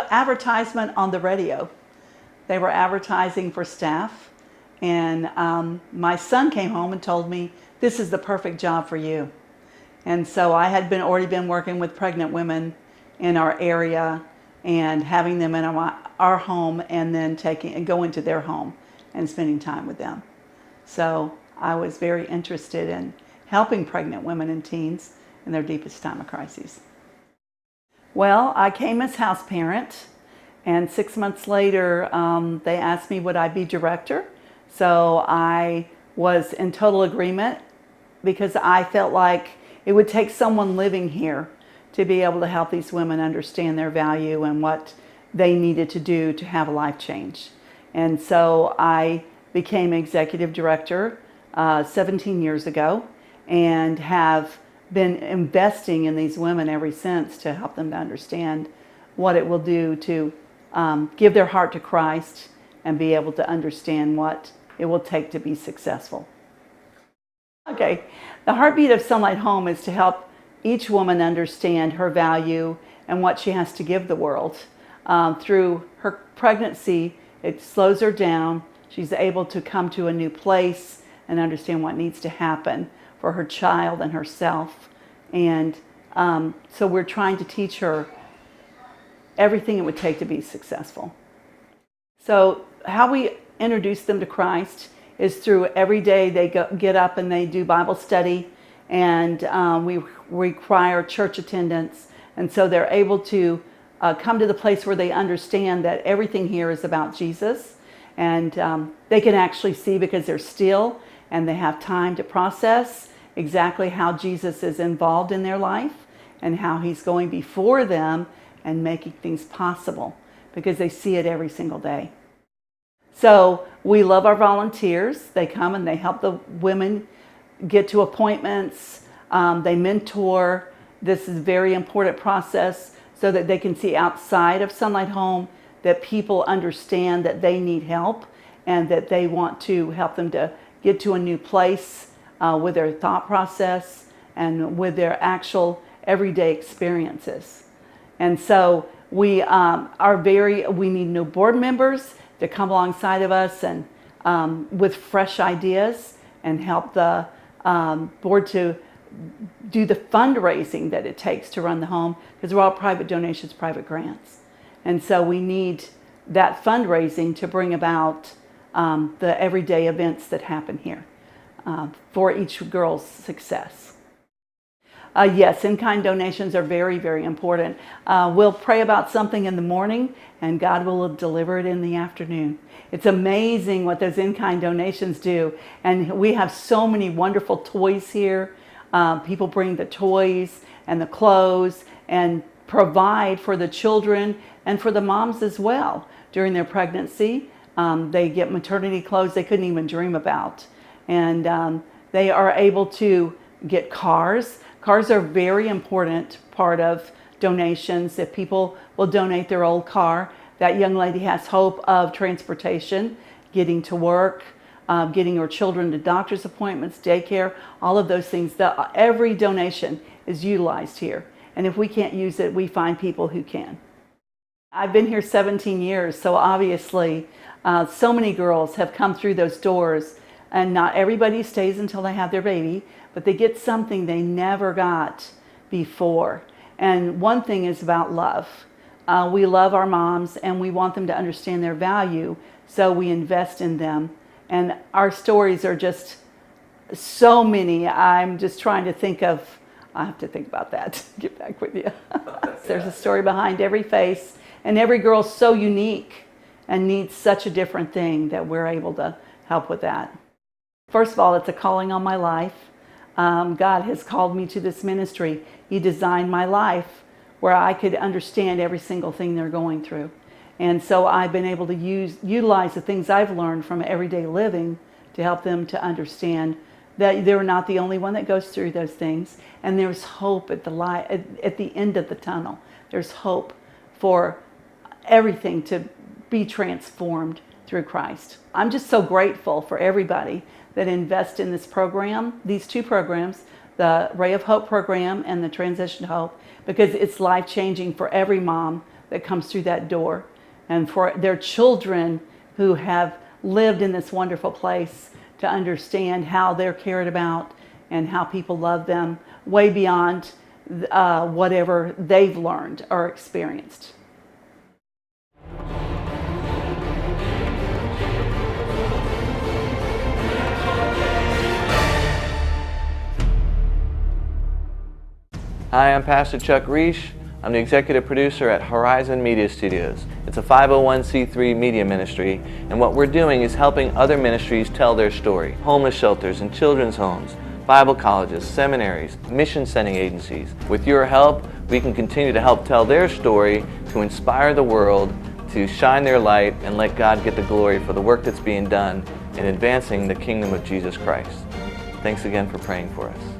advertisement on the radio. They were advertising for staff, and my son came home and told me, "This is the perfect job for you." And so I had already been working with pregnant women in our area and having them in our home, and then going to their home and spending time with them. So I was very interested in helping pregnant women and teens in their deepest time of crises. Well, I came as house parent, and 6 months later, they asked me would I be director. So I was in total agreement because I felt like it would take someone living here to be able to help these women understand their value and what they needed to do to have a life change. And so I became executive director 17 years ago and have been investing in these women ever since to help them to understand what it will do to give their heart to Christ and be able to understand what it will take to be successful. Okay, the heartbeat of Sunlight Home is to help each woman understand her value and what she has to give the world. Through her pregnancy, it slows her down. She's able to come to a new place and understand what needs to happen for her child and herself. And so we're trying to teach her everything it would take to be successful. So how we introduce them to Christ is through every day they get up and they do Bible study, and we require church attendance. And so they're able to come to the place where they understand that everything here is about Jesus, and they can actually see because they're still and they have time to process exactly how Jesus is involved in their life and how he's going before them and making things possible because they see it every single day. So we love our volunteers. They come and they help the women get to appointments. They mentor. This is a very important process so that they can see outside of Sunlight Home that people understand that they need help and that they want to help them to get to a new place with their thought process and with their actual everyday experiences. And so we need new board members to come alongside of us and with fresh ideas and help the board to do the fundraising that it takes to run the home, because we're all private donations, private grants. And so we need that fundraising to bring about the everyday events that happen here for each girl's success. Yes, in-kind donations are very, very important. We'll pray about something in the morning and God will deliver it in the afternoon. It's amazing what those in-kind donations do. And we have so many wonderful toys here. People bring the toys and the clothes and provide for the children and for the moms as well. During their pregnancy, they get maternity clothes they couldn't even dream about. And they are able to get cars. Cars are a very important part of donations. If people will donate their old car, that young lady has hope of transportation, getting to work, getting her children to doctor's appointments, daycare, all of those things. Every donation is utilized here. And if we can't use it, we find people who can. I've been here 17 years, so obviously so many girls have come through those doors, and not everybody stays until they have their baby, but they get something they never got before. And one thing is about love. We love our moms and we want them to understand their value, so we invest in them. And our stories are just so many. I'm just trying to think of, I have to think about that, get back with you. There's a story behind every face, and every girl's so unique and needs such a different thing that we're able to help with that. First of all, it's a calling on my life. God has called me to this ministry. He designed my life where I could understand every single thing they're going through. And so I've been able to utilize the things I've learned from everyday living to help them to understand that they're not the only one that goes through those things. And there's hope at the end of the tunnel. There's hope for everything to be transformed through Christ. I'm just so grateful for everybody that invest in this program, these two programs, the Ray of Hope program and the Transition to Hope, because it's life-changing for every mom that comes through that door, and for their children who have lived in this wonderful place to understand how they're cared about and how people love them way beyond whatever they've learned or experienced. Hi, I'm Pastor Chuck Reish. I'm the executive producer at Horizon Media Studios. It's a 501c3 media ministry, and what we're doing is helping other ministries tell their story. Homeless shelters and children's homes, Bible colleges, seminaries, mission sending agencies. With your help, we can continue to help tell their story, to inspire the world, to shine their light, and let God get the glory for the work that's being done in advancing the kingdom of Jesus Christ. Thanks again for praying for us.